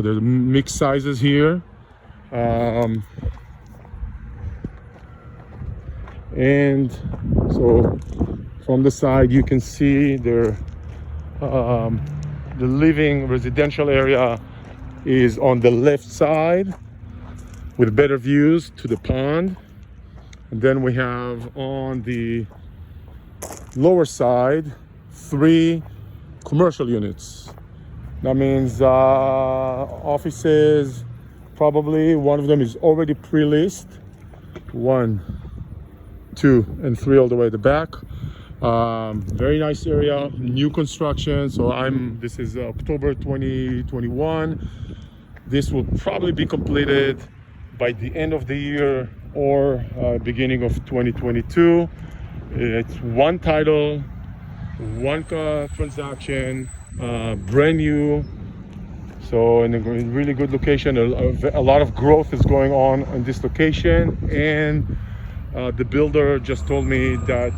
There's mixed sizes here. And so from the side you can see the living residential area is on the left side with better views to the pond. And then we have on the lower side 3 commercial units. That means offices, probably one of them is already pre-leased. 1, 2, and 3 all the way at the back. Very nice area, new construction. So this is October 2021. This will probably be completed by the end of the year or beginning of 2022. It's one title, one transaction, brand new. So in a really good location. A lot of growth is going on in this location, and the builder just told me that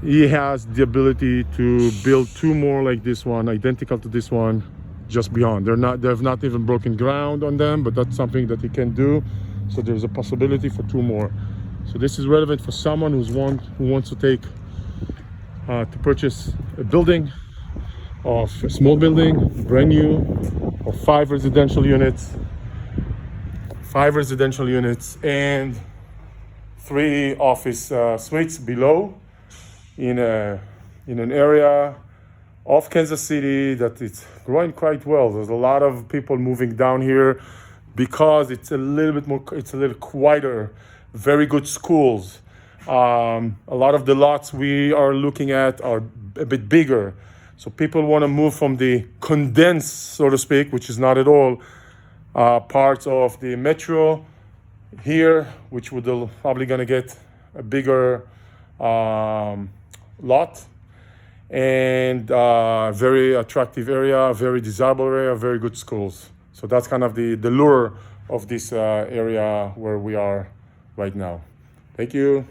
he has the ability to build 2 more like this one, identical to this one, just beyond. They've not even broken ground on them, but that's something that he can do. So there's a possibility for 2 more. So this is relevant for someone who wants to take to purchase a building, of a small building, brand new, of 5 residential units, and 3 office suites below in an area of Kansas City that it's growing quite well. There's a lot of people moving down here because it's a little quieter, very good schools. A lot of the lots we are looking at are a bit bigger. So people want to move from the condensed, so to speak, which is not at all, parts of the metro here, which would probably going to get a bigger lot, and very attractive area, very desirable area, very good schools. So that's kind of the lure of this area where we are right now. Thank you.